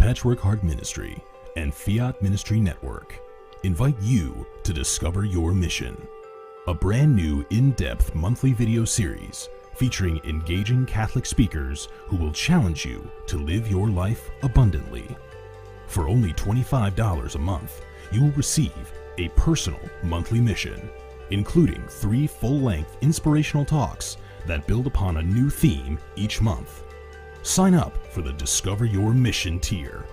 Patchwork Heart Ministry and Fiat Ministry Network invite you to discover your mission, a brand new in-depth monthly video series featuring engaging Catholic speakers who will challenge you to live your life abundantly. For only $25 a month, you will receive a personal monthly mission, including 3 full-length inspirational talks that build upon a new theme each month. Sign up for the Discover Your Mission tier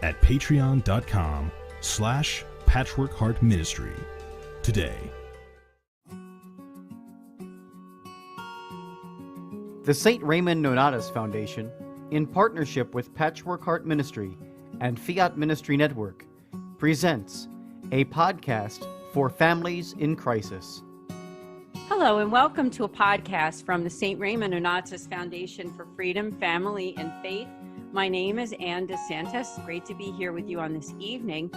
at patreon.com/patchworkheartministry today. The St. Raymond Nonnatus Foundation, in partnership with Patchwork Heart Ministry and Fiat Ministry Network, presents a podcast for families in crisis. Hello, and welcome to a podcast from the St. Raymond Nonnatus Foundation for Freedom, Family, and Faith. My name is Ann DeSantis. Great to be here with you on this evening.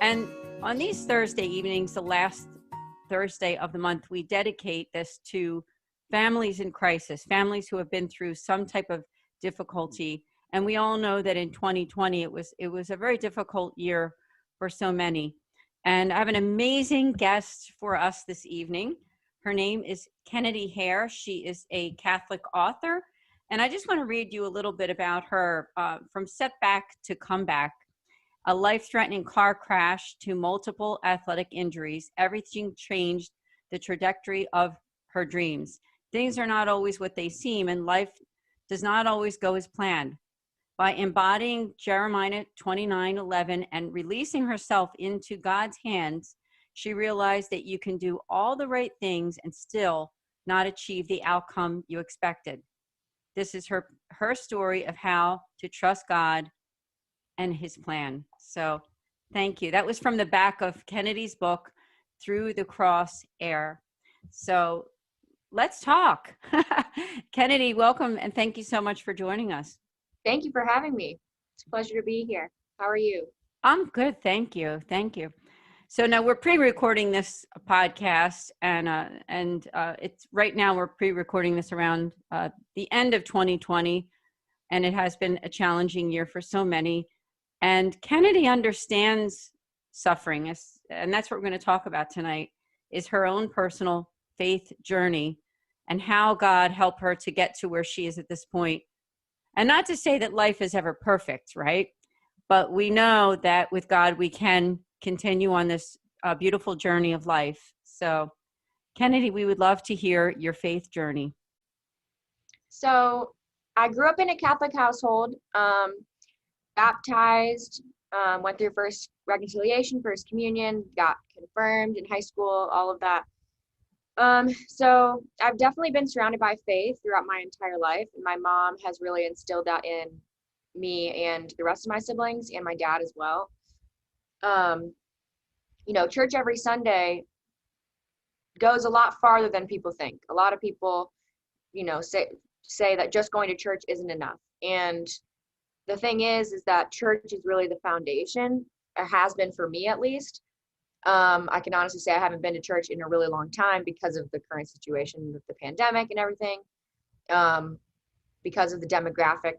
And on these Thursday evenings, the last Thursday of the month, we dedicate this to families in crisis, families who have been through some type of difficulty. And we all know that in 2020, it was a very difficult year for so many. And I have an amazing guest for us this evening. Her name is Kennedy Hehr. She is a Catholic author. And I just want to read you a little bit about her, from setback to comeback, a life-threatening car crash to multiple athletic injuries. Everything changed the trajectory of her dreams. Things are not always what they seem, and life does not always go as planned. By embodying Jeremiah 29:11 and releasing herself into God's hands, she realized that you can do all the right things and still not achieve the outcome you expected. This is her story of how to trust God and his plan. So thank you. That was from the back of Kennedy's book, Through the Cross Hehr. So let's talk. Kennedy, welcome, and thank you so much for joining us. Thank you for having me. It's a pleasure to be here. How are you? I'm good. Thank you. Thank you. So now we're pre-recording this podcast, and it's right now we're pre-recording this around the end of 2020, and it has been a challenging year for so many. And Kennedy understands suffering, and that's what we're going to talk about tonight, is her own personal faith journey and how God helped her to get to where she is at this point. And not to say that life is ever perfect, right? But we know that with God, we can continue on this beautiful journey of life. So, Kennedy, we would love to hear your faith journey. So, I grew up in a Catholic household, baptized, went through first reconciliation, first communion, got confirmed in high school, all of that. So I've definitely been surrounded by faith throughout my entire life. And my mom has really instilled that in me and the rest of my siblings and my dad as well. Church every Sunday goes a lot farther than people think. A lot of people, say that just going to church isn't enough. And the thing is that church is really the foundation, or has been for me at least. I can honestly say I haven't been to church in a really long time because of the current situation with the pandemic and everything, because of the demographic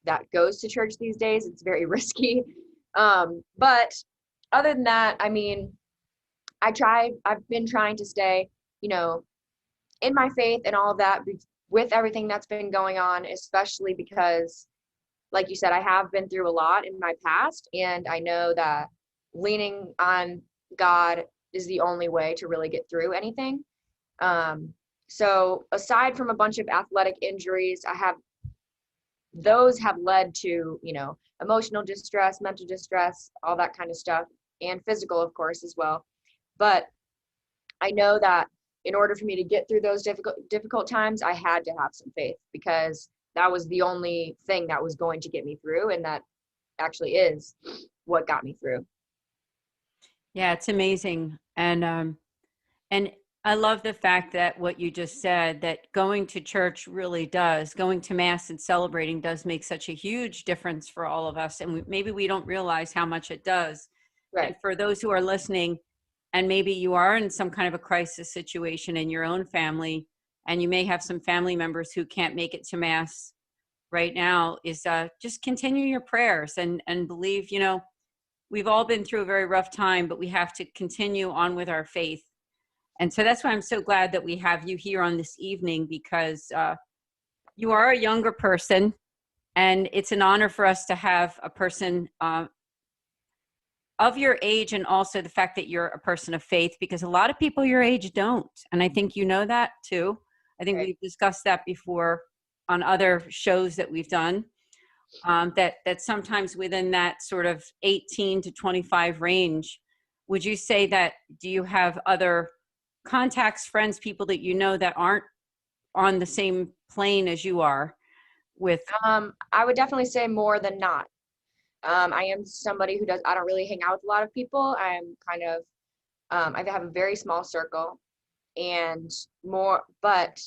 that goes to church these days. It's very risky. But other than that, I mean, I've been trying to stay, in my faith and all of that with everything that's been going on, especially because, like you said, I have been through a lot in my past, and I know that leaning on God is the only way to really get through anything. So aside from a bunch of athletic injuries, those have led to, emotional distress, mental distress, all that kind of stuff, and physical, of course, as well. But I know that in order for me to get through those difficult times, I had to have some faith, because that was the only thing that was going to get me through, and that actually is what got me through. Yeah, it's amazing. And I love the fact that what you just said, that going to church really does, going to Mass and celebrating does make such a huge difference for all of us. And maybe we don't realize how much it does. Right. And for those who are listening, and maybe you are in some kind of a crisis situation in your own family, and you may have some family members who can't make it to Mass right now is just continue your prayers and believe, we've all been through a very rough time, but we have to continue on with our faith. And so that's why I'm so glad that we have you here on this evening, because you are a younger person, and it's an honor for us to have a person of your age, and also the fact that you're a person of faith, because a lot of people your age don't. And I think you know that too. I think Right. we've discussed that before on other shows that we've done, that sometimes within that sort of 18 to 25 range, would you say that, do you have other contacts, friends, people that you know that aren't on the same plane as you are with? I would definitely say more than not. I am somebody who I don't really hang out with a lot of people. I'm kind of, I have a very small circle and but,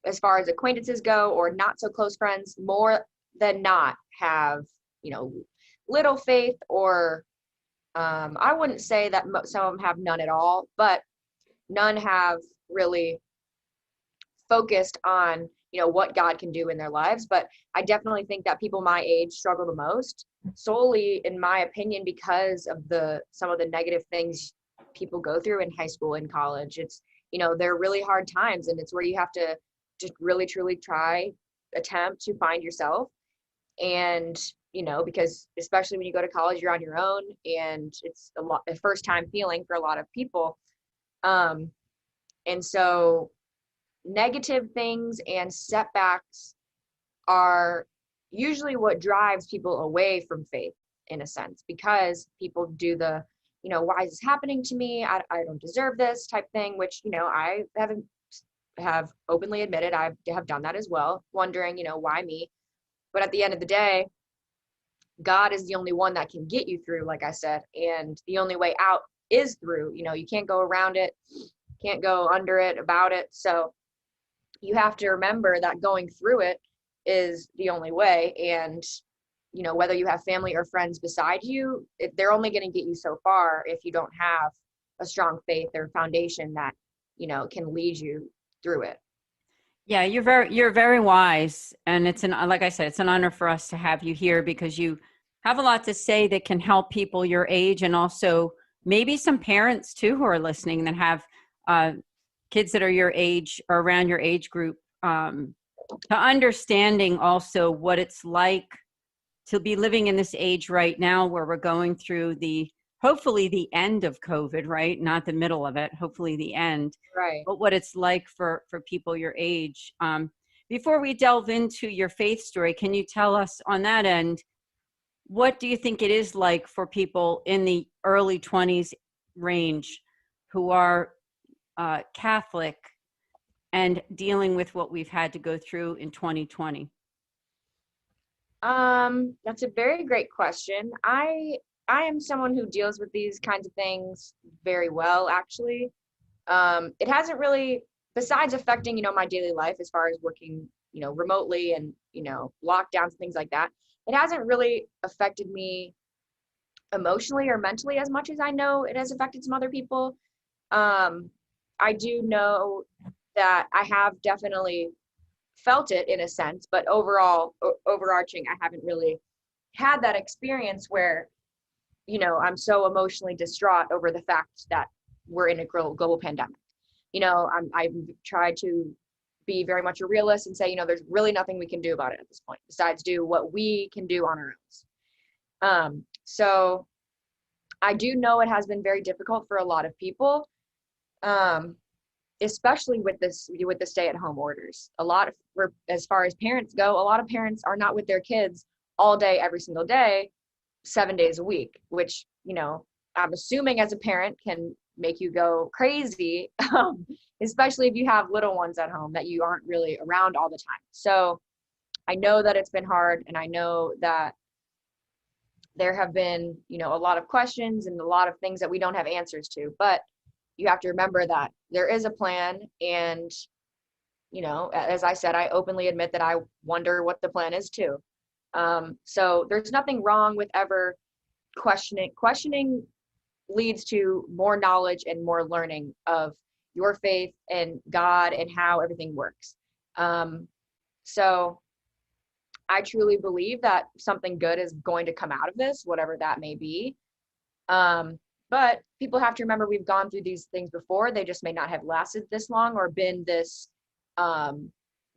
as far as acquaintances go or not so close friends, more than not have, little faith, or I wouldn't say that some of them have none at all, but none have really focused on what God can do in their lives. But I definitely think that people my age struggle the most, solely in my opinion, because of some of the negative things people go through in high school and college. It's they're really hard times, and it's where you have to just really truly attempt to find yourself. And because especially when you go to college, you're on your own, and it's a first time feeling for a lot of people. And so negative things and setbacks are usually what drives people away from faith, in a sense, because people do why is this happening to me? I don't deserve this type thing, which, I have openly admitted I have done that as well, wondering, why me? But at the end of the day, God is the only one that can get you through, like I said, and the only way out is through. You can't go around it, can't go under it, about it. So you have to remember that going through it is the only way. And, whether you have family or friends beside you, they're only going to get you so far if you don't have a strong faith or foundation that, can lead you through it. Yeah, you're very wise. And like I said, it's an honor for us to have you here, because you have a lot to say that can help people your age, and also maybe some parents too who are listening that have kids that are your age or around your age group, to understanding also what it's like to be living in this age right now, where we're going through hopefully the end of COVID, right? Not the middle of it, hopefully the end. Right. But what it's like for people your age. Before we delve into your faith story, can you tell us on that end, what do you think it is like for people in the early 20s range who are Catholic and dealing with what we've had to go through in 2020? That's a very great question. I am someone who deals with these kinds of things very well, actually. It hasn't really, besides affecting, my daily life as far as working, remotely and, lockdowns, things like that, it hasn't really affected me emotionally or mentally as much as I know it has affected some other people. I do know that I have definitely felt it in a sense, but overall, overarching, I haven't really had that experience where, I'm so emotionally distraught over the fact that we're in a global pandemic. I've tried to be very much a realist and say, there's really nothing we can do about it at this point, besides do what we can do on our own. So I do know it has been very difficult for a lot of people, especially with the stay-at-home orders. As far as parents go, a lot of parents are not with their kids all day, every single day, 7 days a week, which, I'm assuming as a parent can make you go crazy, especially if you have little ones at home that you aren't really around all the time. So I know that it's been hard, and I know that there have been, a lot of questions and a lot of things that we don't have answers to, but you have to remember that there is a plan. And, as I said, I openly admit that I wonder what the plan is too. So there's nothing wrong with ever questioning. Questioning leads to more knowledge and more learning of your faith and God and how everything works. So I truly believe that something good is going to come out of this, whatever that may be. But people have to remember we've gone through these things before. They just may not have lasted this long or been this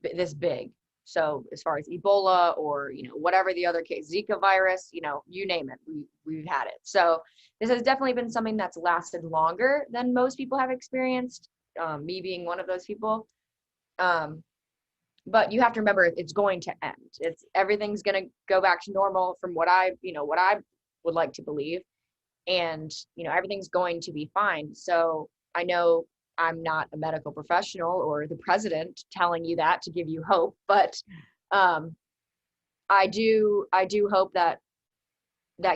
this big. So as far as Ebola or, whatever the other case, Zika virus, you name it, we've had it. So this has definitely been something that's lasted longer than most people have experienced, me being one of those people. But you have to remember it's going to end. Everything's going to go back to normal from what I would like to believe. And, everything's going to be fine. So I know I'm not a medical professional or the president telling you that to give you hope, but I do hope that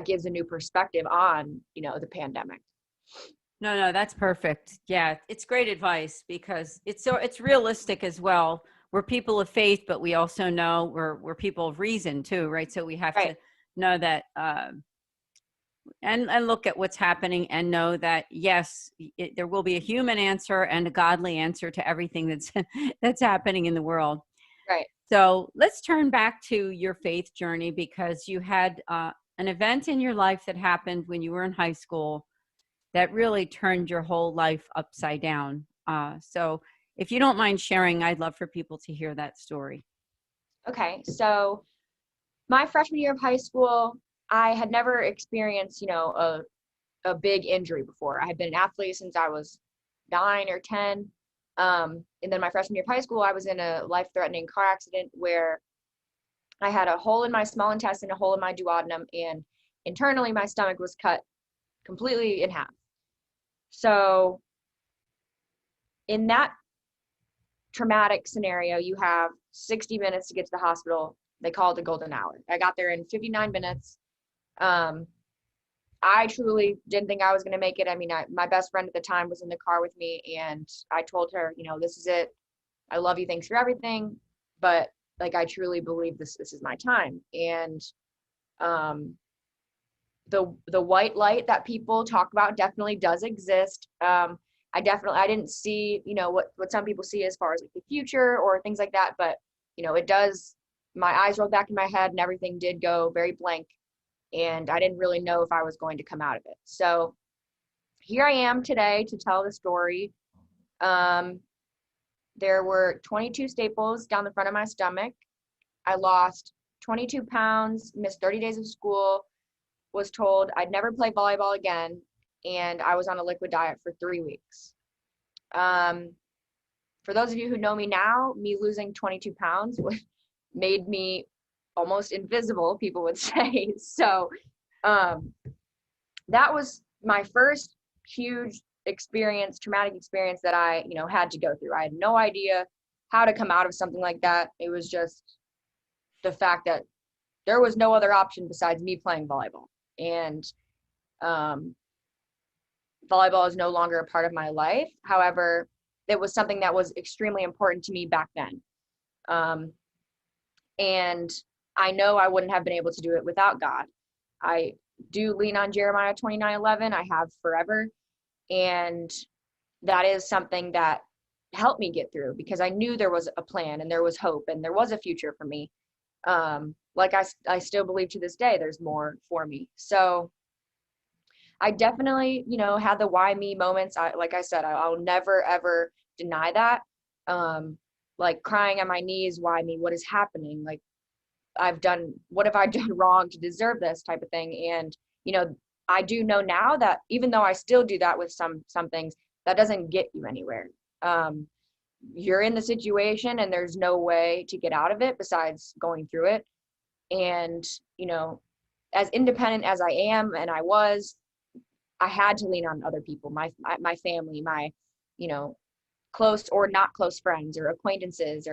gives a new perspective on, the pandemic. No, that's perfect. Yeah, it's great advice because it's realistic as well. We're people of faith, but we also know we're people of reason too, right? So we have to know that and look at what's happening and know that yes, there will be a human answer and a godly answer to everything that's happening in the world. Right. So let's turn back to your faith journey, because you had an event in your life that happened when you were in high school that really turned your whole life upside down. So if you don't mind sharing, I'd love for people to hear that story. Okay. So my freshman year of high school, I had never experienced, a big injury before. I had been an athlete since I was 9 or 10. And then my freshman year of high school, I was in a life-threatening car accident where I had a hole in my small intestine, a hole in my duodenum, and internally my stomach was cut completely in half. So in that traumatic scenario, you have 60 minutes to get to the hospital. They call it the golden hour. I got there in 59 minutes. I truly didn't think I was going to make it. I mean, my best friend at the time was in the car with me, and I told her, this is it. I love you. Thanks for everything. But I truly believe this is my time. And the white light that people talk about definitely does exist. I didn't see, what some people see as far as the future or things like that, but it does. My eyes rolled back in my head and everything did go very blank, and I didn't really know if I was going to come out of it. So here I am today to tell the story. There were 22 staples down the front of my stomach. I lost 22 pounds, missed 30 days of school, was told I'd never play volleyball again, and I was on a liquid diet for 3 weeks. For those of you who know me now, me losing 22 pounds made me almost invisible, people would say. So that was my first huge experience, traumatic experience that I, had to go through. I had no idea how to come out of something like that. It was just the fact that there was no other option besides me playing volleyball. And volleyball is no longer a part of my life. However, it was something that was extremely important to me back then. And I know I wouldn't have been able to do it without God. I do lean on Jeremiah 29:11. I have forever. And that is something that helped me get through, because I knew there was a plan and there was hope and there was a future for me. I still believe to this day there's more for me. So I definitely, had the why me moments. Like I said, I'll never ever deny that. Crying on my knees, why me? What is happening? What have I done wrong to deserve this type of thing? And, I do know now that even though I still do that with some things, that doesn't get you anywhere. You're in the situation and there's no way to get out of it besides going through it. And, as independent as I am, and I had to lean on other people, my family, my, close or not close friends or acquaintances,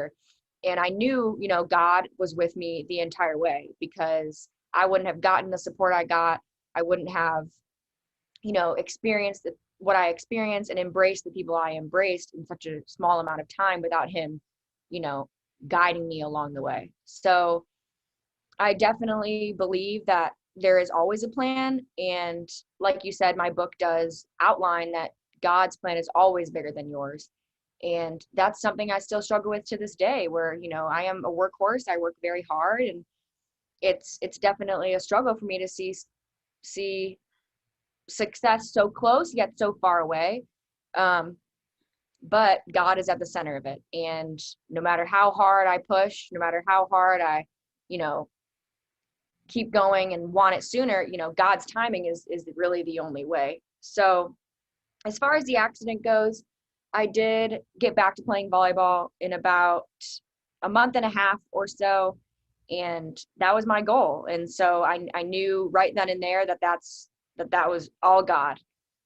and I knew, God was with me the entire way, because I wouldn't have gotten the support I got. I wouldn't have, experienced what I experienced and embraced the people I embraced in such a small amount of time without him, guiding me along the way. So I definitely believe that there is always a plan. And like you said, my book does outline that God's plan is always bigger than yours. And that's something I still struggle with to this day, where, you know, I am a workhorse. I work very hard, and it's definitely a struggle for me to see success so close yet so far away. But God is at the center of it. And no matter how hard I push, no matter how hard I, you know, keep going and want it sooner, you know, God's timing is really the only way. So as far as the accident goes, I did get back to playing volleyball in about a month and a half or so. And that was my goal. And so I knew right then and there that was all God.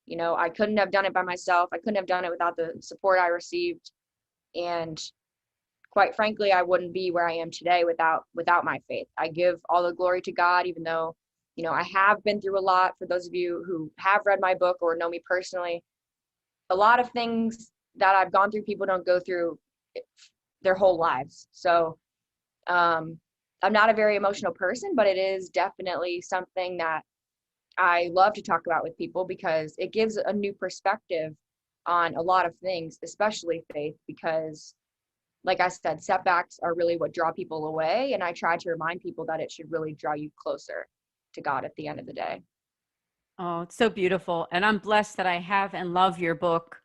You know, I couldn't have done it by myself. I couldn't have done it without the support I received. And quite frankly, I wouldn't be where I am today without my faith. I give all the glory to God, even though, you know, I have been through a lot. For those of you who have read my book or know me personally, a lot of things that I've gone through, people don't go through their whole lives. So I'm not a very emotional person, but it is definitely something that I love to talk about with people, because it gives a new perspective on a lot of things, especially faith, because like I said, setbacks are really what draw people away. And I try to remind people that it should really draw you closer to God at the end of the day. Oh, it's so beautiful. And I'm blessed that I have and love your book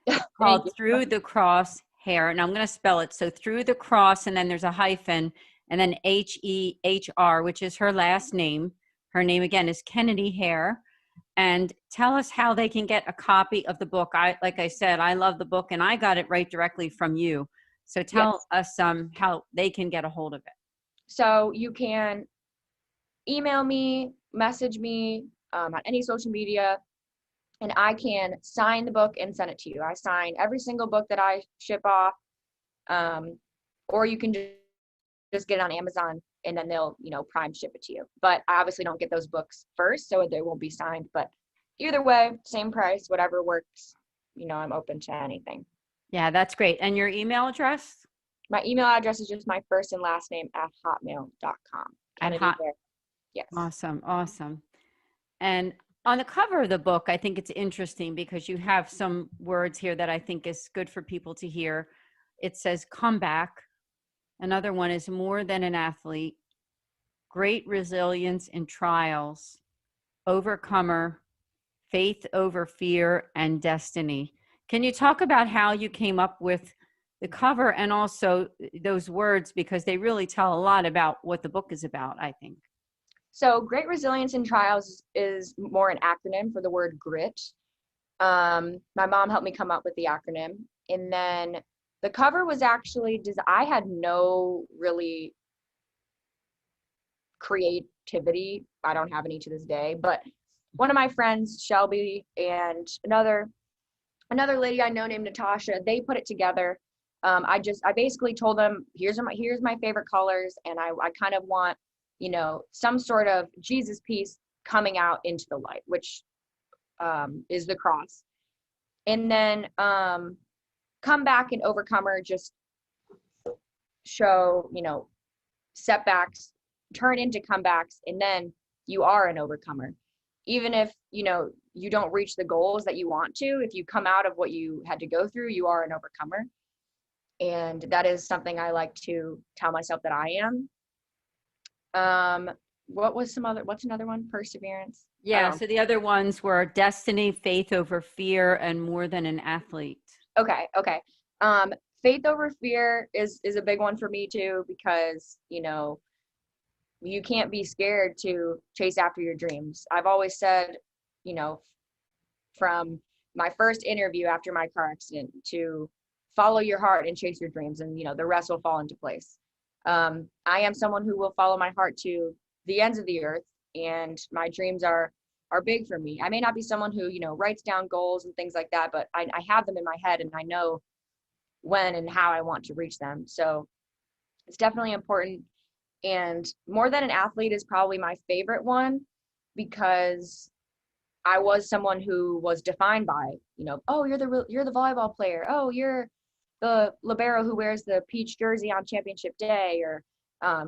Thank called you. Through the Cross, Hehr. And I'm going to spell it. So Through the Cross, and then there's a hyphen, and then Hehr, which is her last name. Her name again is Kennedy Hehr. And tell us how they can get a copy of the book. Like I said, I love the book, and I got it right directly from you. So tell us how they can get a hold of it. So you can email me, message me on any social media, and I can sign the book and send it to you. I sign every single book that I ship off, or you can just get it on Amazon, and then they'll, you know, prime ship it to you. But I obviously don't get those books first, so they won't be signed. But either way, same price, whatever works. You know, I'm open to anything. Yeah, that's great. And your email address? My email address is just my first and last name at hotmail.com. Kennedy Hehr. Yes. Awesome. And on the cover of the book, I think it's interesting because you have some words here that I think is good for people to hear. It says comeback. Another one is more than an athlete, great resilience in trials, overcomer, faith over fear, and destiny. Can you talk about how you came up with the cover and also those words, because they really tell a lot about what the book is about, I think. So great resilience in trials is more an acronym for the word grit. My mom helped me come up with the acronym. And then the cover was actually, I had no really creativity. I don't have any to this day, but one of my friends, Shelby, and another lady I know named Natasha, they put it together. I basically told them, here's my favorite colors, and I kind of want, you know, some sort of Jesus piece coming out into the light, which is the cross. And then comeback and overcomer just show, you know, setbacks turn into comebacks, and then you are an overcomer. Even if, you know, you don't reach the goals that you want to, if you come out of what you had to go through, you are an overcomer. And that is something I like to tell myself that I am. What's another one? Perseverance. Yeah. So the other ones were destiny, faith over fear, and more than an athlete. Okay. Faith over fear is a big one for me too, because, you know, you can't be scared to chase after your dreams. I've always said, you know, from my first interview after my car accident, to follow your heart and chase your dreams, and, you know, the rest will fall into place. I am someone who will follow my heart to the ends of the earth, and my dreams are big for me. I may not be someone who, you know, writes down goals and things like that, but I have them in my head, and I know when and how I want to reach them. So it's definitely important. And more than an athlete is probably my favorite one, because I was someone who was defined by, you know, oh, you're the volleyball player. Oh, you're the libero who wears the peach jersey on championship day, or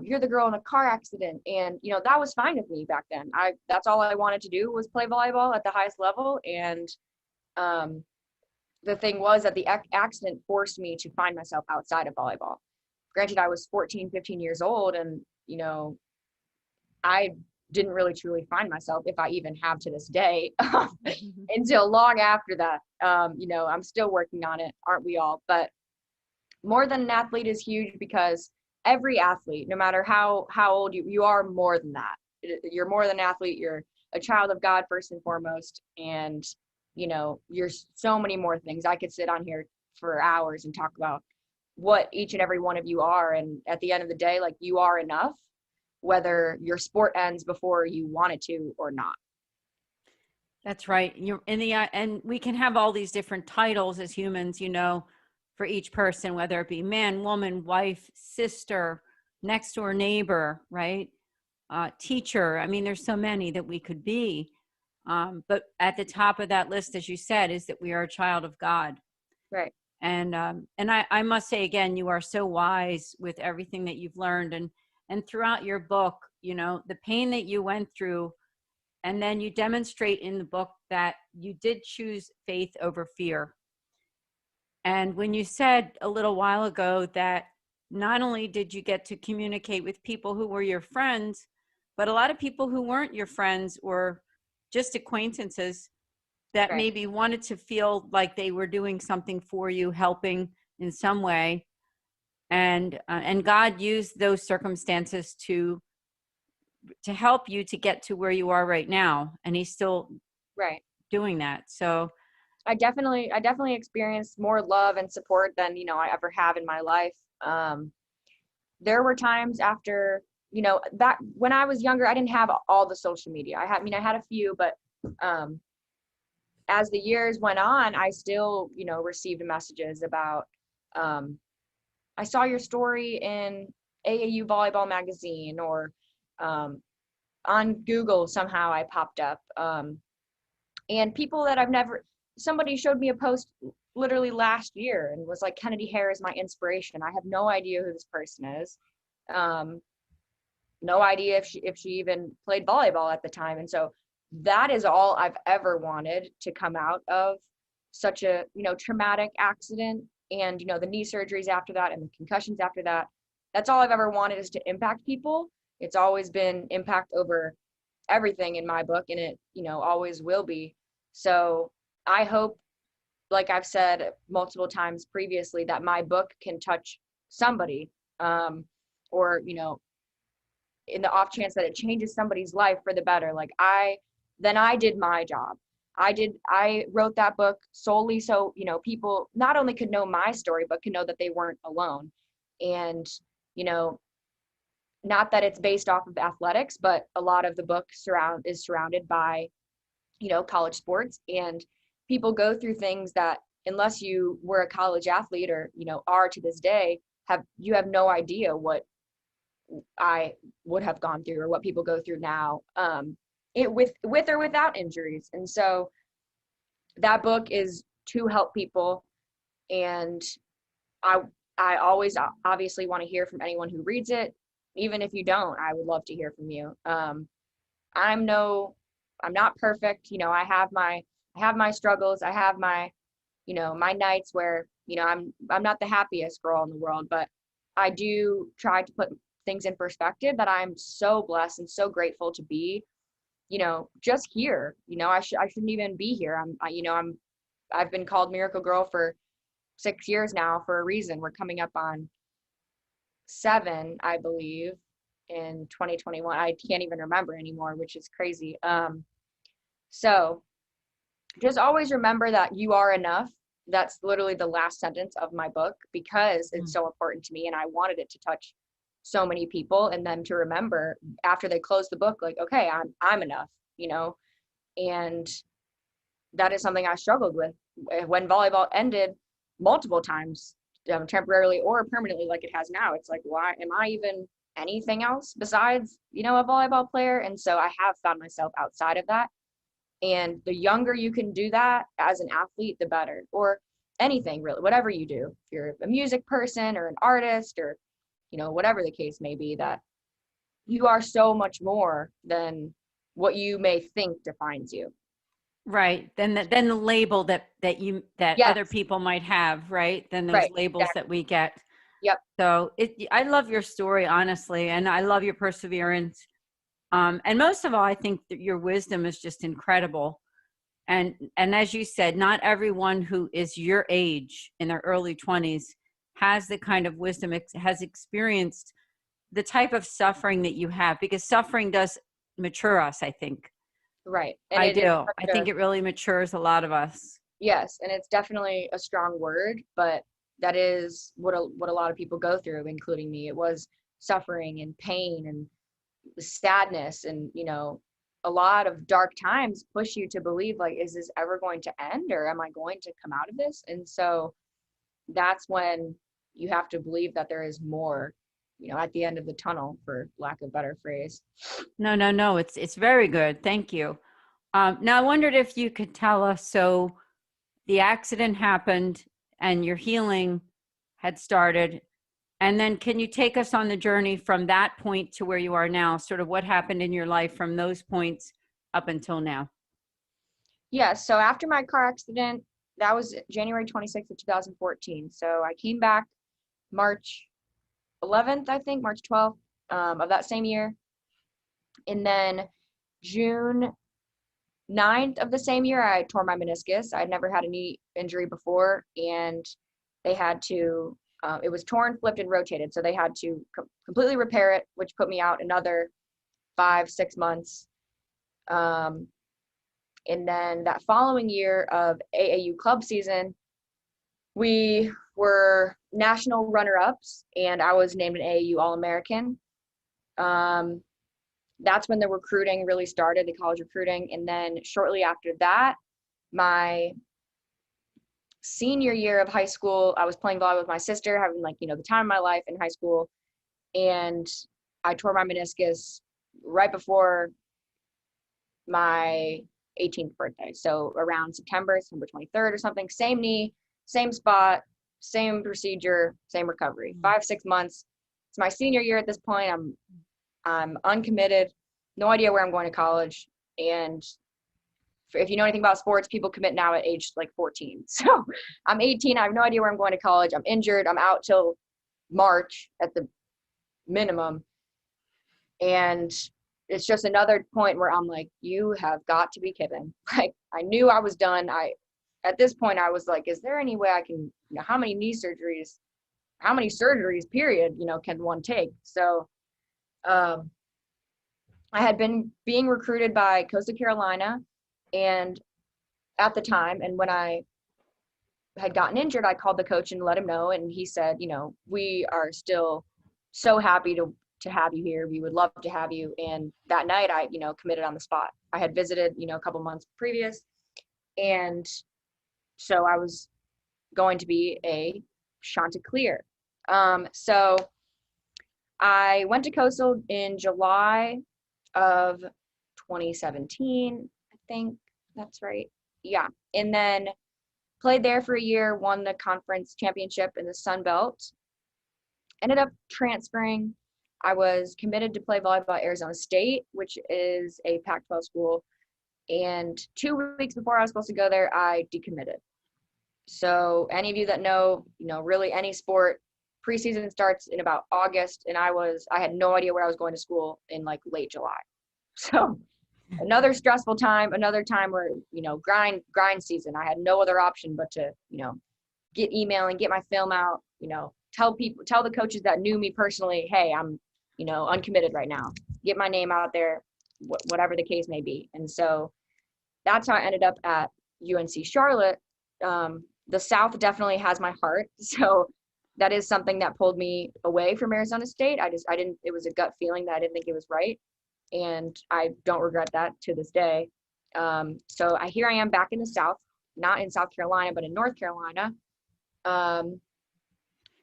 you're the girl in a car accident. And, you know, that was fine with me back then. That's all I wanted to do was play volleyball at the highest level. And the thing was that the accident forced me to find myself outside of volleyball. Granted, I was 14, 15 years old, and, you know, I didn't really truly find myself, if I even have to this day, until long after that. You know, I'm still working on it, aren't we all? But more than an athlete is huge, because every athlete, no matter how old you are, more than that. You're more than an athlete. You're a child of God first and foremost, and, you know, you're so many more things. I could sit on here for hours and talk about what each and every one of you are, and at the end of the day, like, you are enough, whether your sport ends before you want it to or not. That's right. You're in the and we can have all these different titles as humans, you know, for each person, whether it be man, woman, wife, sister, next door neighbor, right? Teacher. I mean, there's so many that we could be. But at the top of that list, as you said, is that we are a child of God. Right. And I must say again, you are so wise with everything that you've learned, and throughout your book, you know, the pain that you went through, and then you demonstrate in the book that you did choose faith over fear. And when you said a little while ago that not only did you get to communicate with people who were your friends, but a lot of people who weren't your friends or just acquaintances that Right. maybe wanted to feel like they were doing something for you, helping in some way. And God used those circumstances to help you to get to where you are right now. And he's still Right. doing that. So I definitely experienced more love and support than, you know, I ever have in my life. There were times after, you know, that when I was younger, I didn't have all the social media. I had a few, but as the years went on, I still, you know, received messages about, I saw your story in AAU volleyball magazine, or on Google somehow I popped up. And people that somebody showed me a post literally last year and was like, Kennedy Hehr is my inspiration. I have no idea who this person is. No idea if she even played volleyball at the time. And so that is all I've ever wanted to come out of such a, you know, traumatic accident, and, you know, the knee surgeries after that and the concussions after that. That's all I've ever wanted, is to impact people. It's always been impact over everything in my book, and it, you know, always will be. So I hope, like I've said multiple times previously, that my book can touch somebody, or, you know, in the off chance that it changes somebody's life for the better. Like, I did my job. I wrote that book solely so, you know, people not only could know my story, but could know that they weren't alone. And, you know, not that it's based off of athletics, but a lot of the book is surrounded by, you know, college sports, and people go through things that, unless you were a college athlete, or, you know, are to this day, you have no idea what I would have gone through, or what people go through now, with or without injuries. And so that book is to help people. And I always obviously want to hear from anyone who reads it. Even if you don't, I would love to hear from you. I'm not perfect. You know, I have my struggles. I have my, you know, my nights where, you know, I'm not the happiest girl in the world, but I do try to put things in perspective, that I'm so blessed and so grateful to be, you know, just here. You know, I shouldn't even be here. I've been called Miracle Girl for 6 years now for a reason. We're coming up on 7, I believe, in 2021. I can't even remember anymore, which is crazy. So just always remember that you are enough. That's literally the last sentence of my book, because it's so important to me, and I wanted it to touch so many people, and then to remember after they close the book, like, okay, I'm enough, you know. And that is something I struggled with when volleyball ended multiple times, temporarily or permanently, like it has now. It's like, why am I even anything else besides, you know, a volleyball player? And so I have found myself outside of that. And the younger you can do that as an athlete, the better. Or anything, really, whatever you do. If you're a music person or an artist, or, you know, whatever the case may be, that you are so much more than what you may think defines you. Right. Then the label that Yes. other people might have, right? Then those Right, labels exactly. that we get. Yep. So I love your story, honestly, and I love your perseverance. And most of all, I think that your wisdom is just incredible. And as you said, not everyone who is your age in their early 20s has the kind of wisdom, has experienced the type of suffering that you have, because suffering does mature us, I think. Right. And I it is do. I think it really matures a lot of us. yes, and it's definitely a strong word, but that is what a lot of people go through, including me. It was suffering and pain and sadness, and a lot of dark times push you to believe, like, is this ever going to end, or am I going to come out of this? And so that's when you have to believe that there is more, at the end of the tunnel, for lack of a better phrase. No. It's very good. Thank you. Now I wondered if you could tell us, so the accident happened and your healing had started. And then can you take us on the journey from that point to where you are now? Sort of what happened in your life from those points up until now? Yeah, so after my car accident, that was January 26th of 2014. So I came back March 11th, I think, March 12th of that same year. And then June 9th of the same year, I tore my meniscus. I'd never had a knee injury before, and they had to, it was torn, flipped, and rotated. So they had to completely repair it, which put me out another 5-6 months. And then that following year of AAU club season, we were national runner-ups, and I was named an AAU All-American. That's when the recruiting really started, the college recruiting. And then shortly after that, my senior year of high school, I was playing volleyball with my sister, having the time of my life in high school. And I tore my meniscus right before my 18th birthday. So around September 23rd or something, same knee, same spot, same procedure, same recovery, 5-6 months. It's my senior year at this point. I'm uncommitted, no idea where I'm going to college. And if you know anything about sports, people commit now at age 14. So I'm 18. I have no idea where I'm going to college. I'm injured. I'm out till March at the minimum. And it's just another point where I'm like, you have got to be kidding. I knew I was done. At this point, I was like, is there any way I can, how many surgeries period, can one take? So I had been being recruited by Coastal Carolina, and at the time, and when I had gotten injured, I called the coach and let him know, and he said, we are still so happy to have you here. We would love to have you. And that night I, committed on the spot. I had visited, a couple months previous, and so I was going to be a Chanticleer. So I went to Coastal in July of 2017, I think that's right. Yeah. And then played there for a year, won the conference championship in the Sun Belt, ended up transferring. I was committed to play volleyball at Arizona State, which is a Pac-12 school. And 2 weeks before I was supposed to go there, I decommitted. So any of you that know, really any sport, preseason starts in about August, and I had no idea where I was going to school in late July. So another stressful time, another time where, grind season. I had no other option but to, get emailing, get my film out, tell the coaches that knew me personally, hey, I'm, uncommitted right now. Get my name out there, whatever the case may be. And so that's how I ended up at UNC Charlotte. The South definitely has my heart. So that is something that pulled me away from Arizona State. It was a gut feeling that I didn't think it was right. And I don't regret that to this day. So here I am back in the South, not in South Carolina, but in North Carolina.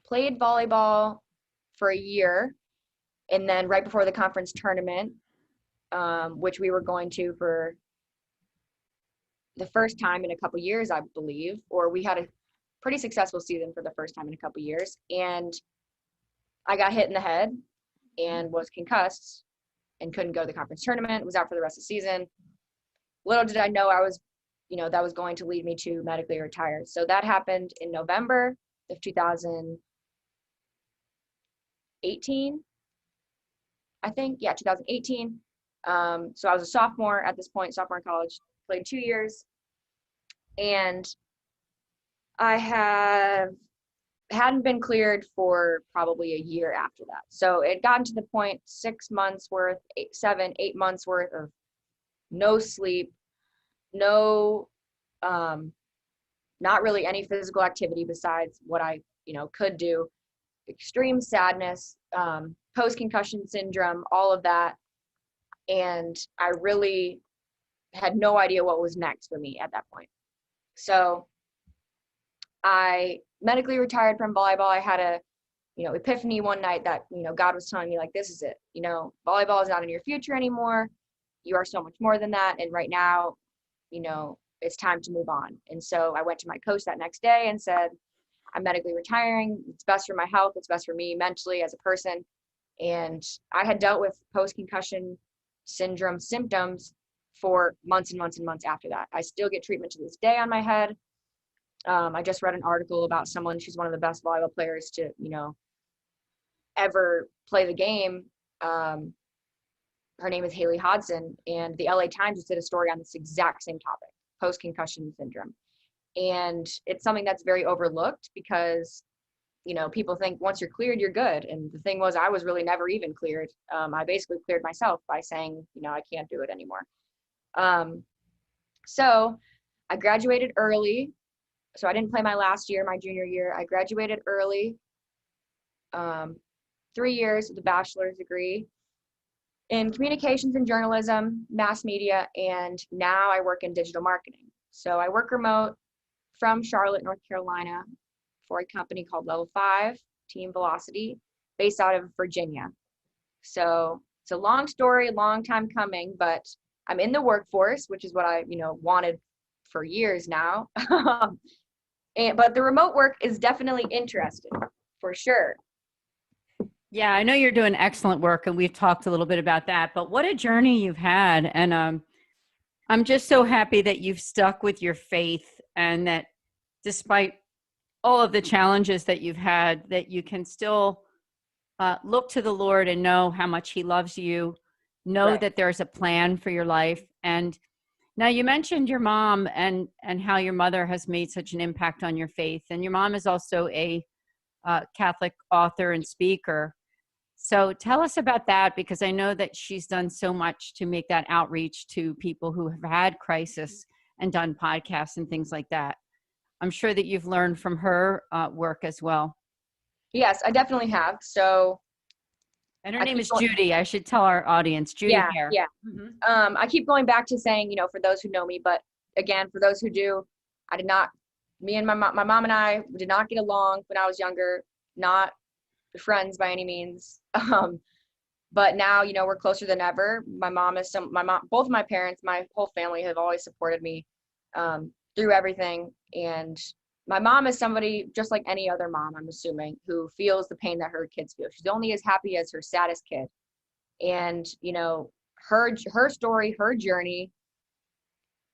Played volleyball for a year. And then right before the conference tournament, which we were going to for the first time in a couple years, I believe, or we had a pretty successful season for the first time in a couple years. And I got hit in the head and was concussed and couldn't go to the conference tournament, was out for the rest of the season. Little did I know I was that was going to lead me to medically retire. So that happened in November of 2018, I think. Yeah, 2018. So I was a sophomore at this point, sophomore in college, played 2 years. And I hadn't been cleared for probably a year after that. So it gotten to the point 6 months worth, 7, 8 months worth of no sleep, no, not really any physical activity besides what I, could do, extreme sadness, post-concussion syndrome, all of that. And I really had no idea what was next for me at that point. So I medically retired from volleyball. I had a, epiphany one night that, God was telling me, like, this is it. Volleyball is not in your future anymore. You are so much more than that. And right now, it's time to move on. And so I went to my coach that next day and said, I'm medically retiring. It's best for my health. It's best for me mentally as a person. And I had dealt with post-concussion syndrome symptoms for months and months and months after that. I still get treatment to this day on my head. I just read an article about someone, she's one of the best volleyball players to, ever play the game. Her name is Hehr, and the LA Times just did a story on this exact same topic, post-concussion syndrome. And it's something that's very overlooked because, people think once you're cleared, you're good. And the thing was, I was really never even cleared. I basically cleared myself by saying, I can't do it anymore. So I graduated early. So I didn't play my last year, my junior year. I graduated early, 3 years with a bachelor's degree in communications and journalism, mass media, and now I work in digital marketing. So I work remote from Charlotte, North Carolina for a company called Level 5, Team Velocity, based out of Virginia. So it's a long story, a long time coming, but I'm in the workforce, which is what I, wanted for years now. But the remote work is definitely interesting, for sure. Yeah, I know you're doing excellent work, and we've talked a little bit about that, but what a journey you've had. And I'm just so happy that you've stuck with your faith, and that despite all of the challenges that you've had, that you can still look to the Lord and know how much he loves you, know Right. that there's a plan for your life. And now you mentioned your mom and how your mother has made such an impact on your faith. And your mom is also a Catholic author and speaker. So tell us about that, because I know that she's done so much to make that outreach to people who have had crisis and done podcasts and things like that. I'm sure that you've learned from her work as well. Yes, I definitely have. So, and her name is Judy. I should tell our audience, Judy Hehr. Yeah. Mm-hmm. I keep going back to saying, for those who know me, but again, for those who do, me and my mom and I did not get along when I was younger, not friends by any means. But now, we're closer than ever. Both of my parents, my whole family have always supported me through everything. And my mom is somebody just like any other mom, I'm assuming, who feels the pain that her kids feel. She's only as happy as her saddest kid. And, her story, her journey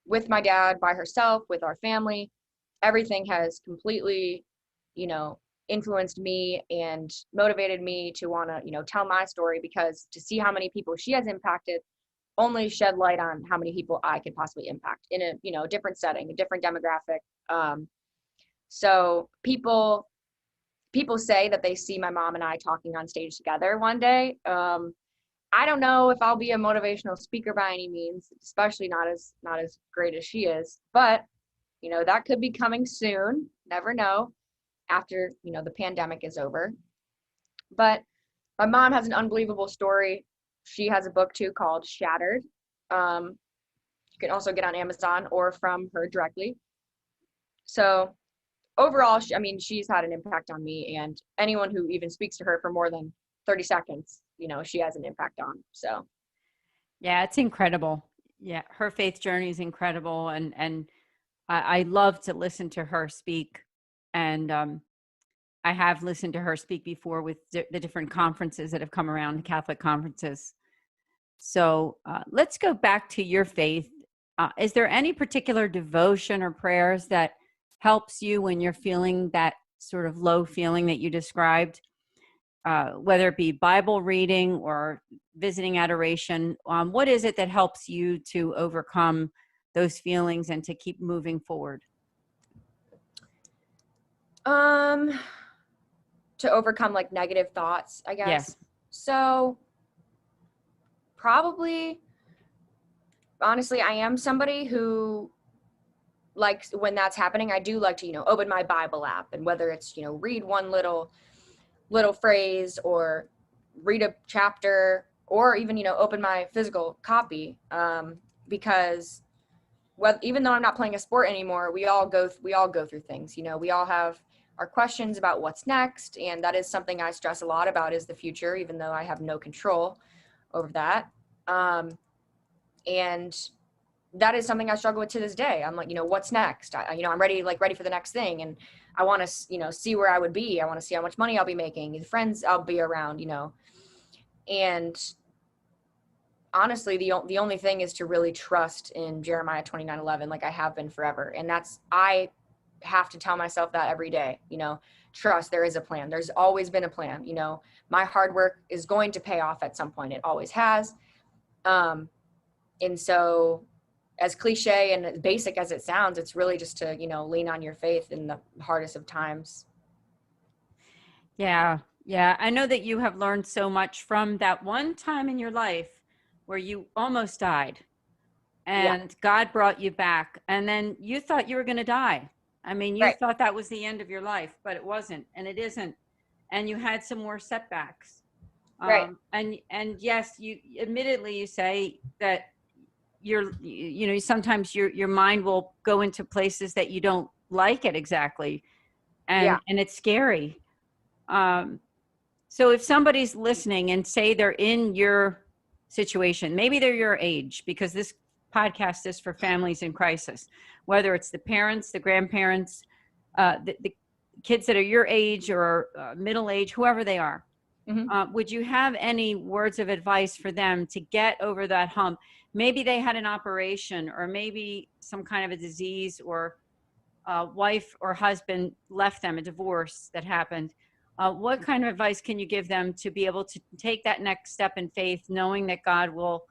with my dad, by herself, with our family, everything has completely, influenced me and motivated me to want to, tell my story, because to see how many people she has impacted only shed light on how many people I could possibly impact in a, different setting, a different demographic. So people say that they see my mom and I talking on stage together one day. I don't know if I'll be a motivational speaker by any means, especially not as great as she is, but that could be coming soon. Never know, after, the pandemic is over. But my mom has an unbelievable story. She has a book too called Shattered. You can also get on Amazon or from her directly. So overall, she's had an impact on me, and anyone who even speaks to her for more than 30 seconds, she has an impact on. So yeah, it's incredible. Yeah, her faith journey is incredible, and I love to listen to her speak. And I have listened to her speak before with the different conferences that have come around, the Catholic conferences. So let's go back to your faith. Is there any particular devotion or prayers that helps you when you're feeling that sort of low feeling that you described, whether it be Bible reading or visiting adoration? What is it that helps you to overcome those feelings and to keep moving forward? To overcome like negative thoughts, I guess. Yes. So probably, honestly, I am somebody who likes, when that's happening, I do like to, open my Bible app, and whether it's, read one little phrase or read a chapter, or even, open my physical copy. Because even though I'm not playing a sport anymore, we all go through things, we all have our questions about what's next. And that is something I stress a lot about, is the future, even though I have no control over that. And that is something I struggle with to this day. I'm like, what's next? I'm ready for the next thing. And I want to, see where I would be. I want to see how much money I'll be making, the friends I'll be around, and honestly, the only thing is to really trust in Jeremiah 29:11, like I have been forever. And I have to tell myself that every day, trust, there is a plan. There's always been a plan. My hard work is going to pay off at some point. It always has. And so, as cliche and as basic as it sounds, it's really just to, lean on your faith in the hardest of times. Yeah. Yeah. I know that you have learned so much from that one time in your life where you almost died, and God brought you back, and then you thought you were going to die. I mean, you thought that was the end of your life, but it wasn't, and it isn't. And you had some more setbacks. Right. And yes, you admittedly, you say that sometimes your mind will go into places that you don't like it exactly. And it's scary. So if somebody's listening and say they're in your situation, maybe they're your age, because this podcast is for families in crisis, whether it's the parents, the grandparents, the kids that are your age or middle age, whoever they are. Mm-hmm. Would you have any words of advice for them to get over that hump? Maybe they had an operation, or maybe some kind of a disease, or wife or husband left them, a divorce that happened. What kind of advice can you give them to be able to take that next step in faith, knowing that God will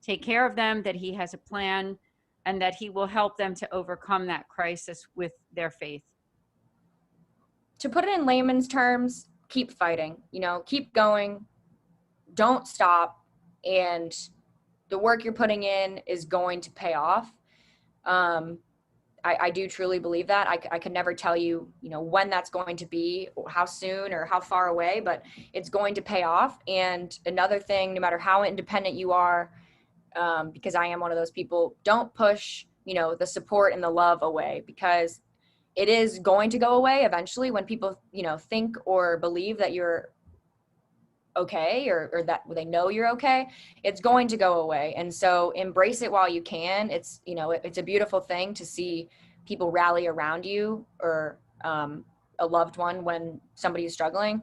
take care of them, that he has a plan, and that he will help them to overcome that crisis with their faith? To put it in layman's terms, keep fighting, keep going, don't stop. And the work you're putting in is going to pay off. I do truly believe that. I could never tell you, when that's going to be, or how soon or how far away, but it's going to pay off. And another thing, no matter how independent you are, because I am one of those people, don't push, the support and the love away, because it is going to go away eventually when people, think or believe that you're okay, or that they know you're okay. It's going to go away. And so embrace it while you can. It's, it's a beautiful thing to see people rally around you, or a loved one when somebody is struggling.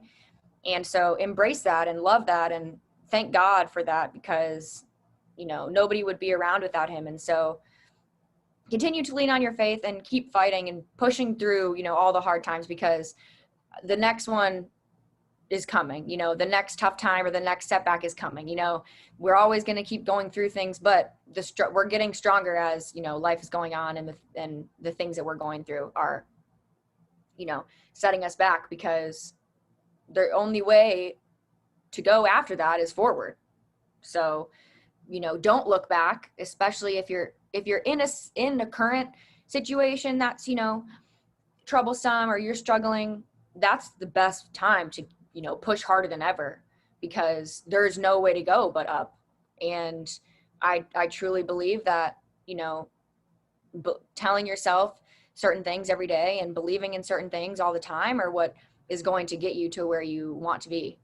And so embrace that and love that and thank God for that, because, nobody would be around without him. And so continue to lean on your faith and keep fighting and pushing through, all the hard times, because the next one is coming. The next tough time or the next setback is coming. We're always going to keep going through things, but we're getting stronger as, life is going on, and the things that we're going through are, setting us back, because the only way to go after that is forward. So, don't look back, especially if you're in a current situation that's, troublesome, or you're struggling. That's the best time to, push harder than ever, because there's no way to go but up. And I truly believe that, telling yourself certain things every day and believing in certain things all the time are what is going to get you to where you want to be.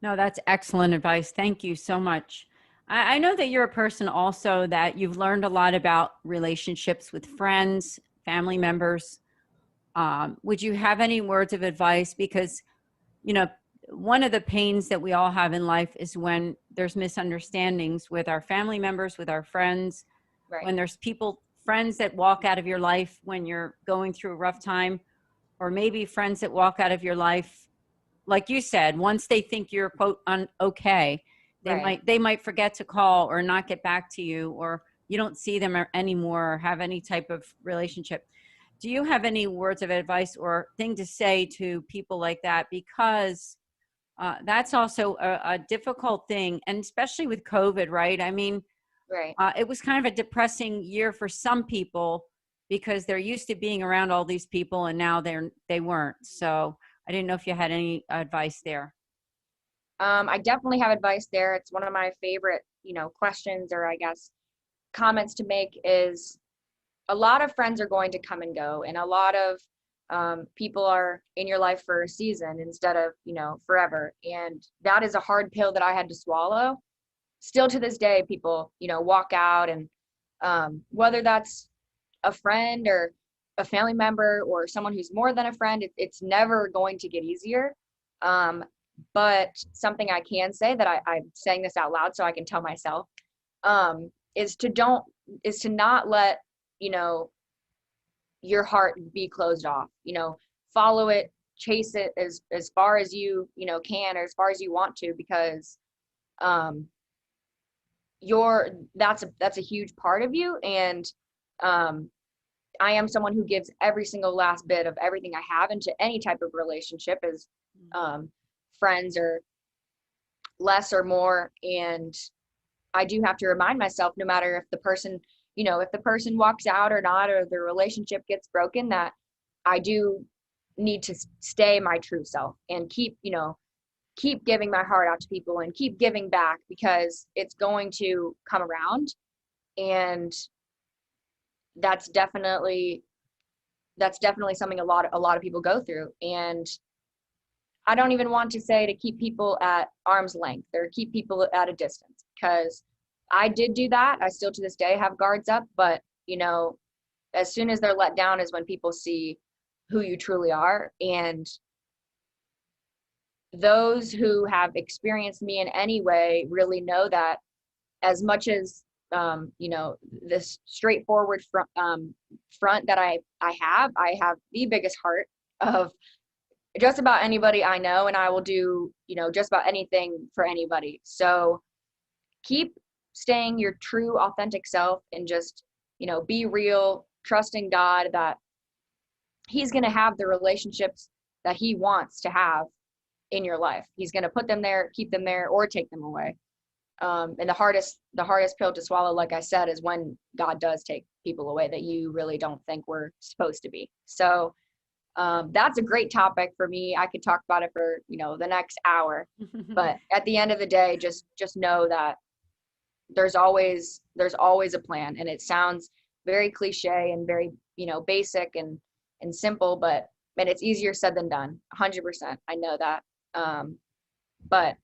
No, that's excellent advice. Thank you so much. I know that you're a person also that you've learned a lot about relationships with friends, family members. Would you have any words of advice? Because, one of the pains that we all have in life is when there's misunderstandings with our family members, with our friends. Right. when there's friends that walk out of your life when you're going through a rough time, or maybe friends that walk out of your life, like you said, once they think you're quote okay, Right. they might forget to call or not get back to you, or you don't see them anymore or have any type of relationship. Do you have any words of advice or thing to say to people like that? Because that's also a difficult thing, and especially with COVID, right? I mean, Right. it was kind of a depressing year for some people because they're used to being around all these people, and now they weren't. So I didn't know if you had any advice there. I definitely have advice there. It's one of my favorite, questions, or I guess comments to make, is a lot of friends are going to come and go, and a lot of people are in your life for a season instead of, forever. And that is a hard pill that I had to swallow. Still to this day, people, walk out, and whether that's a friend or a family member or someone who's more than a friend, it's never going to get easier. But something I can say that I'm saying this out loud so I can tell myself, is to not let, your heart be closed off. Follow it, chase it as far as you can, or as far as you want to, because that's a huge part of you. And I am someone who gives every single last bit of everything I have into any type of relationship, as friends or less or more. And I do have to remind myself, no matter if the person walks out or not, or the relationship gets broken, that I do need to stay my true self and keep giving my heart out to people and keep giving back, because it's going to come around. And that's definitely something a lot of people go through. And I don't even want to say to keep people at arm's length or keep people at a distance, because I did do that. I still to this day have guards up, but as soon as they're let down is when people see who you truly are. And those who have experienced me in any way really know that, as much as this straightforward front that I have the biggest heart of just about anybody I know, and I will do just about anything for anybody. So keep staying your true authentic self, and just be real, trusting God that he's going to have the relationships that he wants to have in your life. He's going to put them there, keep them there, or take them away. And the hardest pill to swallow, like I said, is when God does take people away that you really don't think were supposed to be. So that's a great topic for me. I could talk about it for the next hour, but at the end of the day, just know that there's always a plan. And it sounds very cliche and very basic and simple, but it's easier said than done. 100%. I know that. But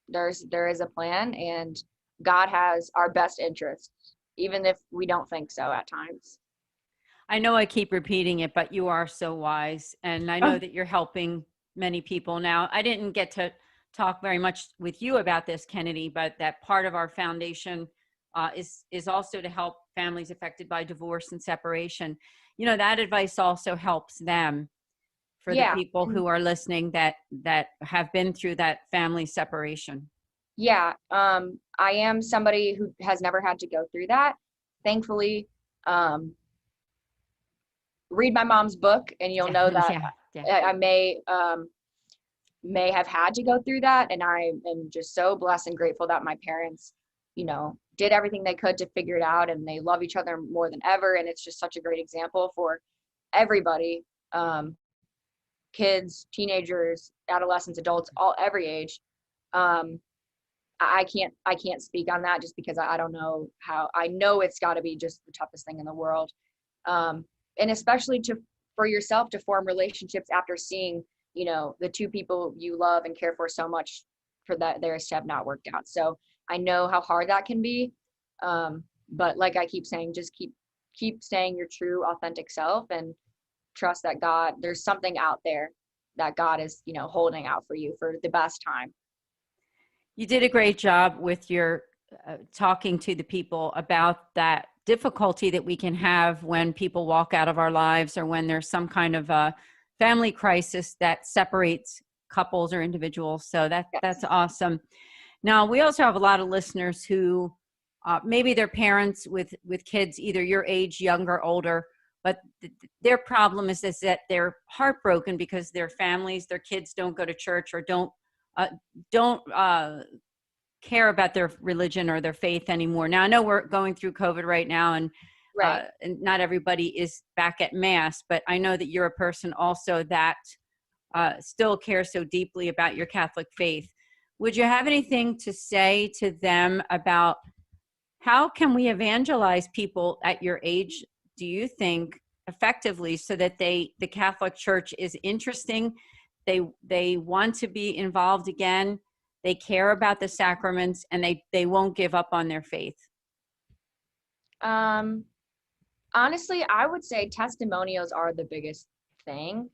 there is a plan, and God has our best interests, even if we don't think so at times. I know I keep repeating it, but you are so wise. And I know that you're helping many people now. I didn't get to talk very much with you about this, Kennedy, but that part of our foundation is also to help families affected by divorce and separation. That advice also helps them, for the people who are listening that have been through that family separation. Yeah. I am somebody who has never had to go through that, thankfully. Read my mom's book and you'll know that I may have had to go through that. And I am just so blessed and grateful that my parents, did everything they could to figure it out, and they love each other more than ever. And it's just such a great example for everybody. Kids, teenagers, adolescents, adults, every age. I can't speak on that just because I don't know how. I know it's got to be just the toughest thing in the world. And especially for yourself to form relationships after seeing, the two people you love and care for so much, for that theirs to have not worked out. So I know how hard that can be. But like I keep saying, just keep staying your true, authentic self, and trust that God, there's something out there that God is, holding out for you for the best time. You did a great job with your talking to the people about that difficulty that we can have when people walk out of our lives, or when there's some kind of a family crisis that separates couples or individuals. So that's awesome. Now, we also have a lot of listeners who maybe they're parents with kids either your age, younger, older, but their problem is that they're heartbroken because their families, their kids don't go to church, or don't care about their religion or their faith anymore. Now, I know we're going through COVID right now, and Right. and not everybody is back at mass, but I know that you're a person also that still cares so deeply about your Catholic faith. Would you have anything to say to them about how can we evangelize people at your age, do you think, effectively, so that the Catholic Church is interesting, they want to be involved again, they care about the sacraments, and they won't give up on their faith? Honestly, I would say testimonials are the biggest thing.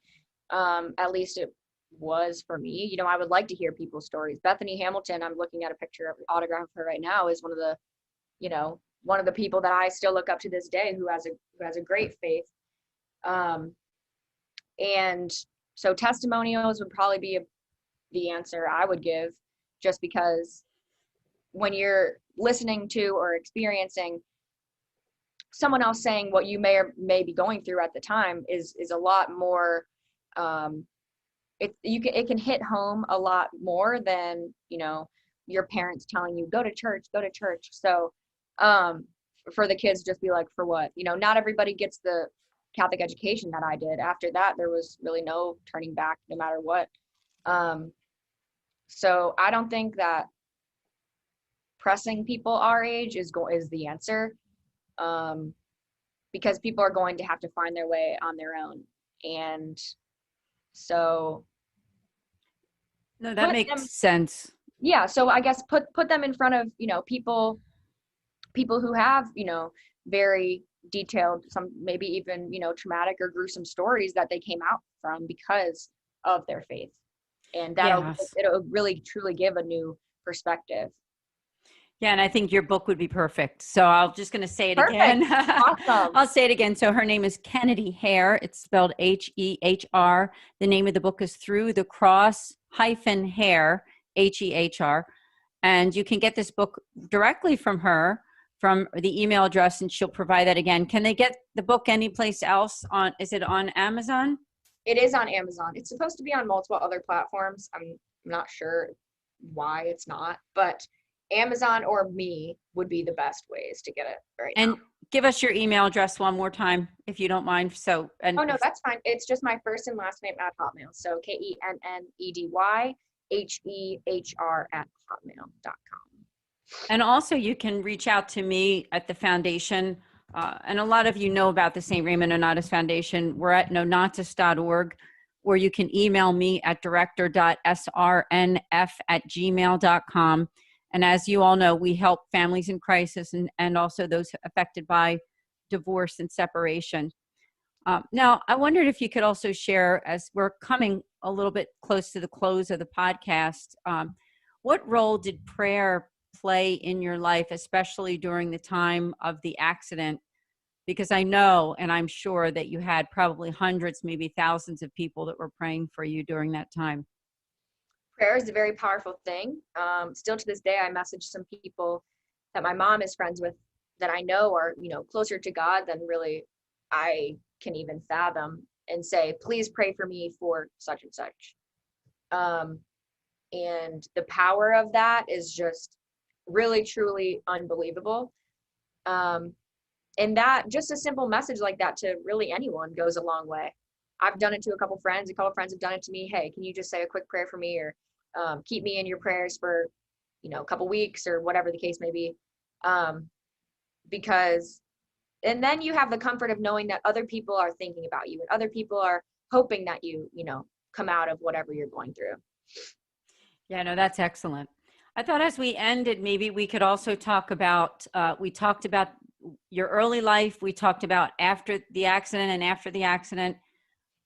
At least it was for me. You know, I would like to hear people's stories. Bethany Hamilton, I'm looking at a picture of autograph of her right now, is one of the people that I still look up to this day, who has a great faith. And so testimonials would probably be the answer I would give, just because when you're listening to or experiencing someone else saying what you may or may be going through at the time is a lot more, it can hit home a lot more than, your parents telling you, go to church. So for the kids, just be like, for what? Not everybody gets the Catholic education that I did. After that, there was really no turning back, no matter what. So I don't think that pressing people our age is the answer, because people are going to have to find their way on their own. And so no, that makes sense. Yeah, so I guess put them in front of people who have very detailed, some maybe even traumatic or gruesome stories that they came out from because of their faith, and it'll really truly give a new perspective. Yeah, and I think your book would be perfect. So I'm just going to say it Perfect. again. Awesome. I'll say it again. So her name is Kennedy Hehr. It's spelled Hehr. The name of the book is Through the Cross Hehr, Hehr. And you can get this book directly from her, from the email address, and she'll provide that again. Can they get the book anyplace else? Is it on Amazon? It is on Amazon. It's supposed to be on multiple other platforms. I'm not sure why it's not, but Amazon or me would be the best ways to get it right now. And give us your email address one more time, if you don't mind. Oh, no, that's fine. It's just my first and last name at Hotmail. So KENNEDYHEHR@hotmail.com. And also you can reach out to me at the foundation. And a lot of you know about the St. Raymond Nonnatus Foundation. We're at nonnatus.org, or you can email me at director.srnf@gmail.com. And as you all know, we help families in crisis and also those affected by divorce and separation. Now, I wondered if you could also share, as we're coming a little bit close to the close of the podcast, what role did prayer play in your life, especially during the time of the accident? Because I know, and I'm sure that you had probably hundreds, maybe thousands of people that were praying for you during that time. Prayer is a very powerful thing. Still to this day, I message some people that my mom is friends with that I know are, closer to God than really I can even fathom, and say, please pray for me for such and such. And the power of that is just really, truly unbelievable. And that, just a simple message like that to really anyone goes a long way. I've done it to a couple friends have done it to me. Hey, can you just say a quick prayer for me, or keep me in your prayers for, a couple weeks, or whatever the case may be. And then you have the comfort of knowing that other people are thinking about you, and other people are hoping that you, come out of whatever you're going through. Yeah, no, that's excellent. I thought as we ended, maybe we could also talk about, we talked about your early life. We talked about after the accident and after the accident.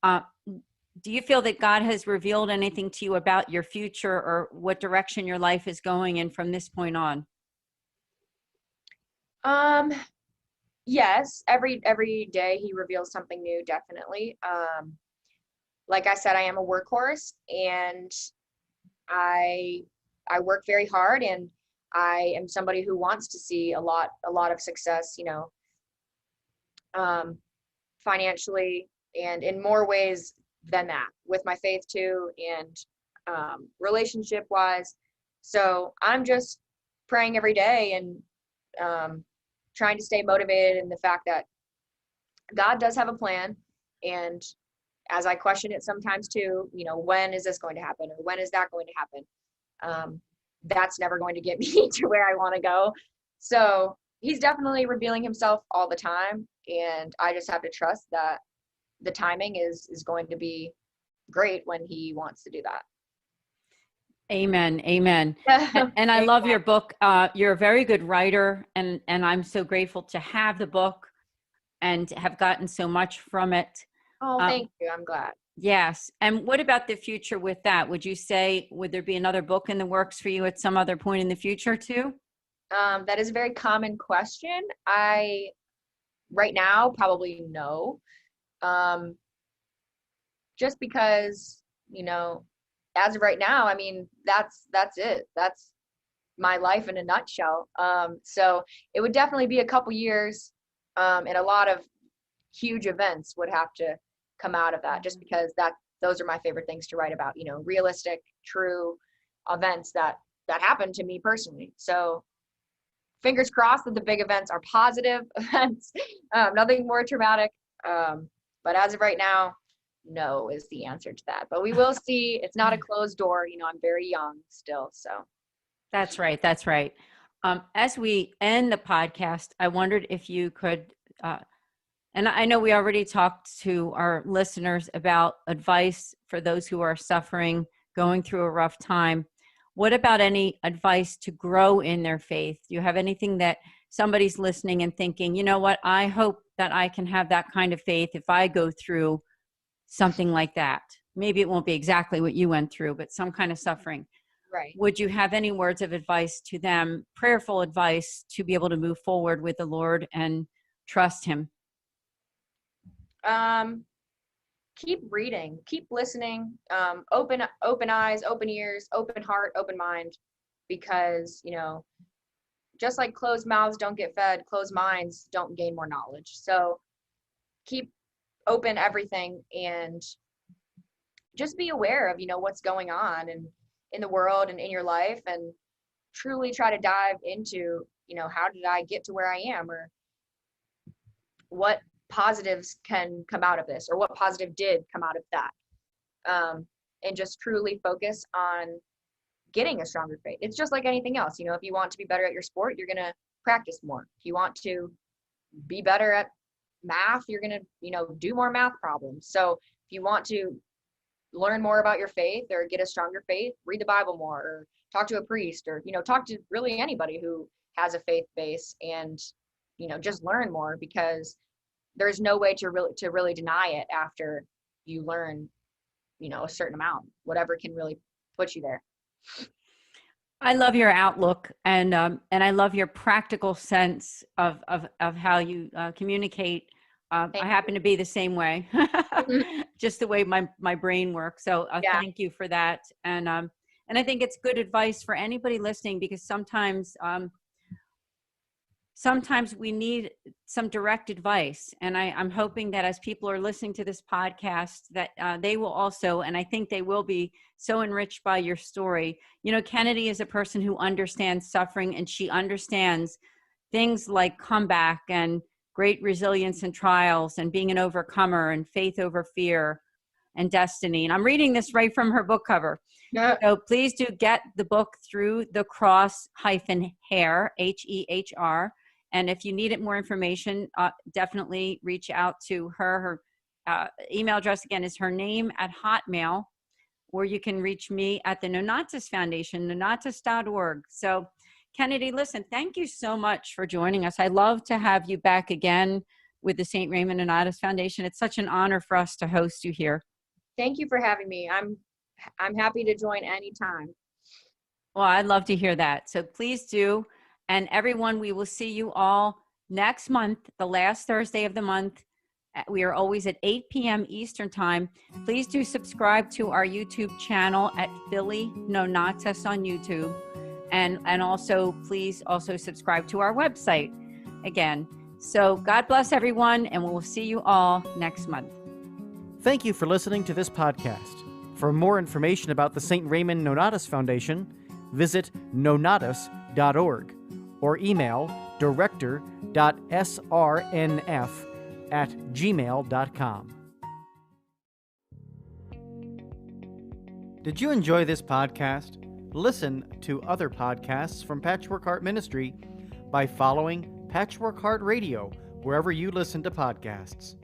Do you feel that God has revealed anything to you about your future, or what direction your life is going in from this point on? Um, yes, every day he reveals something new, definitely. Like I said, I am a workhorse, and I I work very hard, and I am somebody who wants to see a lot of success, um, financially and in more ways than that, with my faith too, and relationship wise. So I'm just praying every day, and trying to stay motivated in the fact that God does have a plan. And as I question it sometimes too, when is this going to happen, or when is that going to happen? That's never going to get me to where I want to go. So he's definitely revealing himself all the time, and I just have to trust that the timing is going to be great when he wants to do Amen. Amen. that. And I love your book. You're a very good writer, and I'm so grateful to have the book and have gotten so much from it. Oh, thank you. I'm glad. Yes. And what about the future with that? Would there be another book in the works for you at some other point in the future too? That is a very common question. Right now, probably no. Um, just because, as of right now, I mean, that's it. That's my life in a nutshell. So it would definitely be a couple years, and a lot of huge events would have to come out of that, just because those are my favorite things to write about, realistic, true events that happened to me personally. So fingers crossed that the big events are positive events, nothing more traumatic. But as of right now, no is the answer to that. But we will see. It's not a closed door. I'm very young still. So That's right. That's right. As we end the podcast, I wondered if you could, and I know we already talked to our listeners about advice for those who are suffering, going through a rough time. What about any advice to grow in their faith? Do you have anything that somebody's listening and thinking, you know what, I hope that I can have that kind of faith if I go through something like that? Maybe it won't be exactly what you went through, but some kind of suffering. right. Would you have any words of advice to them, prayerful advice to be able to move forward with the Lord and trust him? Keep reading, keep listening, open eyes, open ears, open heart, open mind, because just like closed mouths don't get fed, closed minds don't gain more knowledge. So keep open everything, and just be aware of what's going on and in the world and in your life, and truly try to dive into how did I get to where I am, or what positives can come out of this, or what positive did come out of that. And just truly focus on getting a stronger faith. It's just like anything else. If you want to be better at your sport, you're going to practice more. If you want to be better at math, you're going to do more math problems. So if you want to learn more about your faith or get a stronger faith, read the Bible more, or talk to a priest, or talk to really anybody who has a faith base, and just learn more, because there's no way to really deny it after you learn a certain amount, whatever can really put you there. I love your outlook, and I love your practical sense of how you communicate. I happen to be the same way, just the way my brain works. So Yeah. thank you for that. And I think it's good advice for anybody listening, because sometimes we need some direct advice. And I'm hoping that as people are listening to this podcast, that they will also, and I think they will be, so enriched by your story. Kennedy is a person who understands suffering, and she understands things like comeback and great resilience in trials, and being an overcomer, and faith over fear, and destiny. And I'm reading this right from her book cover. Yeah. So please do get the book Through the Cross-Hehr, Hehr. And if you needed more information, definitely reach out to her. Her email address, again, is her name @Hotmail, or you can reach me at the Nonnatus Foundation, nonnatus.org. So Kennedy, listen, thank you so much for joining us. I'd love to have you back again with the St. Raymond Nonnatus Foundation. It's such an honor for us to host you here. Thank you for having me. I'm happy to join anytime. Well, I'd love to hear that. So please do. And everyone, we will see you all next month, the last Thursday of the month. We are always at 8 p.m. Eastern Time. Please do subscribe to our YouTube channel at Philly Nonnatus on YouTube. And also, please also subscribe to our website again. So God bless everyone, and we'll see you all next month. Thank you for listening to this podcast. For more information about the St. Raymond Nonnatus Foundation, visit nonnatus.org or email director.srnf@gmail.com. Did you enjoy this podcast? Listen to other podcasts from Patchwork Heart Ministry by following Patchwork Heart Radio wherever you listen to podcasts.